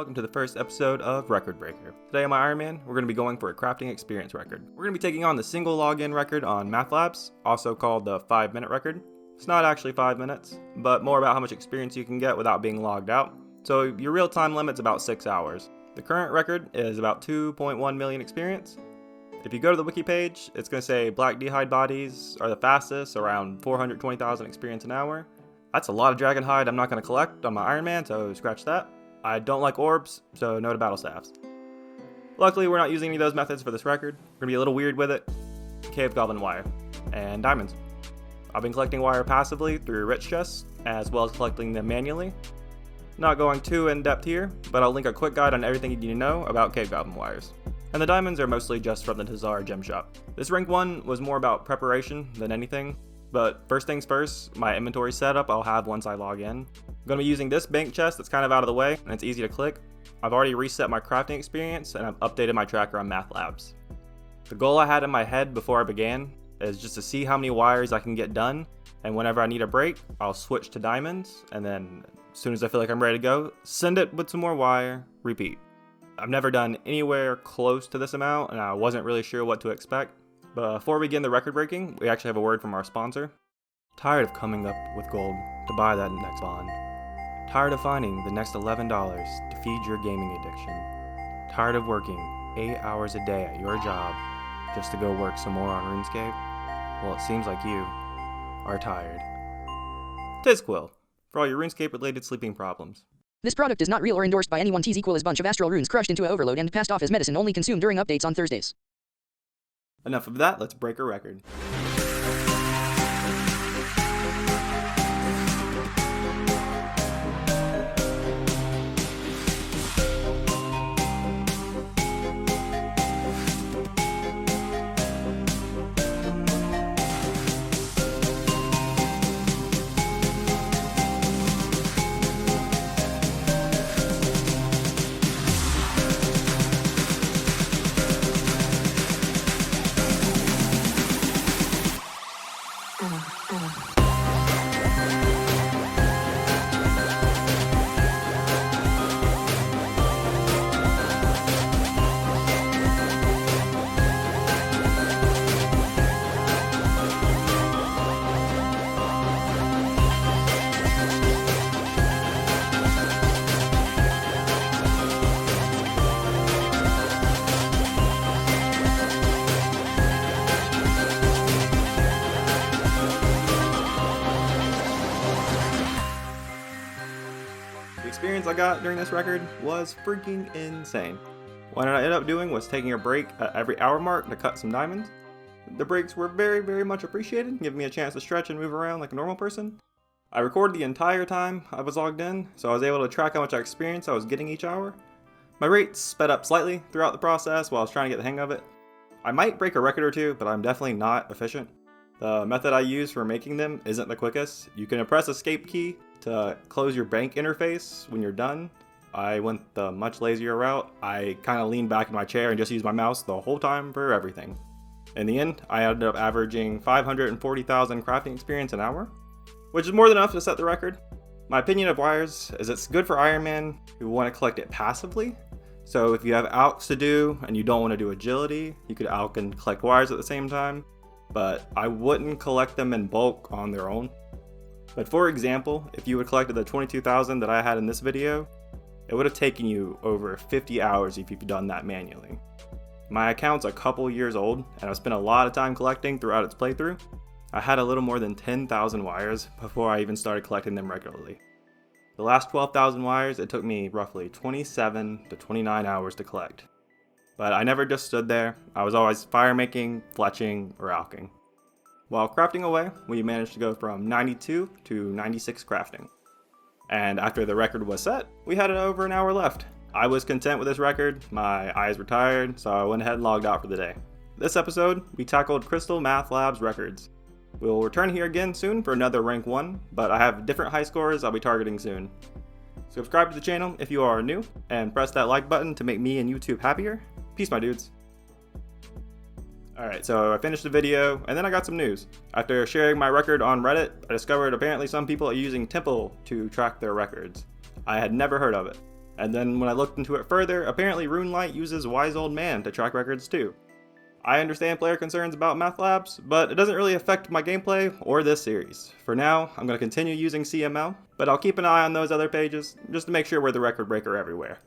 Welcome to the first episode of Record Breaker. Today on my Ironman, we're going to be going for a crafting experience record. We're going to be taking on the single login record on MathLabs, also called the 5-minute record. It's not actually 5 minutes, but more about how much experience you can get without being logged out. So your real time limit's about 6 hours. The current record is about 2.1 million experience. If you go to the wiki page, it's going to say black d'hide bodies are the fastest, around 420,000 experience an hour. That's a lot of dragon hide I'm not going to collect on my Ironman, so scratch that. I don't like orbs, so no to battle staffs. Luckily, we're not using any of those methods for this record. We're going to be a little weird with it. Cave Goblin wire. And diamonds. I've been collecting wire passively through rich chests, as well as collecting them manually. Not going too in-depth here, but I'll link a quick guide on everything you need to know about Cave Goblin wires. And the diamonds are mostly just from the Tazar gem shop. This rank 1 was more about preparation than anything, but first things first, my inventory setup I'll have once I log in. I'm going to be using this bank chest that's kind of out of the way, and it's easy to click. I've already reset my crafting experience, and I've updated my tracker on MathLabs. The goal I had in my head before I began is just to see how many wires I can get done, and whenever I need a break, I'll switch to diamonds, and then as soon as I feel like I'm ready to go, send it with some more wire, repeat. I've never done anywhere close to this amount, and I wasn't really sure what to expect. But before we begin the record breaking, we actually have a word from our sponsor. Tired of coming up with gold to buy that next bond. Tired of finding the next $11 to feed your gaming addiction. Tired of working 8 hours a day at your job just to go work some more on Runescape? Well, it seems like you are tired. Tizquil, for all your Runescape related sleeping problems. This product is not real or endorsed by anyone. Tizquil is a bunch of astral runes crushed into a overload and passed off as medicine only consumed during updates on Thursdays. Enough of that, let's break a record. The experience I got during this record was freaking insane. What I ended up doing was taking a break at every hour mark to cut some diamonds. The breaks were very much appreciated, giving me a chance to stretch and move around like a normal person. I recorded the entire time I was logged in, so I was able to track how much experience I was getting each hour. My rates sped up slightly throughout the process while I was trying to get the hang of it. I might break a record or two, but I'm definitely not efficient. The method I use for making them isn't the quickest. You can press escape key to close your bank interface when you're done. I went the much lazier route. I kind of leaned back in my chair and just used my mouse the whole time for everything. In the end, I ended up averaging 540,000 crafting experience an hour, which is more than enough to set the record. My opinion of wires is it's good for Ironman who want to collect it passively. So if you have alks to do and you don't want to do agility, you could alk and collect wires at the same time, but I wouldn't collect them in bulk on their own. But for example, if you had collected the 22,000 that I had in this video, it would have taken you over 50 hours if you've done that manually. My account's a couple years old, and I've spent a lot of time collecting throughout its playthrough. I had a little more than 10,000 wires before I even started collecting them regularly. The last 12,000 wires, it took me roughly 27 to 29 hours to collect. But I never just stood there. I was always fire making, fletching, or alking. While crafting away, we managed to go from 92 to 96 crafting. And after the record was set, we had over an hour left. I was content with this record, my eyes were tired, so I went ahead and logged out for the day. This episode, we tackled Crystal Math Labs records. We'll return here again soon for another rank 1, but I have different high scores I'll be targeting soon. Subscribe to the channel if you are new, and press that like button to make me and YouTube happier. Peace, my dudes. Alright, so I finished the video, and then I got some news. After sharing my record on Reddit, I discovered apparently some people are using Temple to track their records. I had never heard of it. And then when I looked into it further, apparently RuneLite uses Wise Old Man to track records too. I understand player concerns about math labs, but it doesn't really affect my gameplay or this series. For now, I'm going to continue using CML, but I'll keep an eye on those other pages just to make sure we're the record breaker everywhere.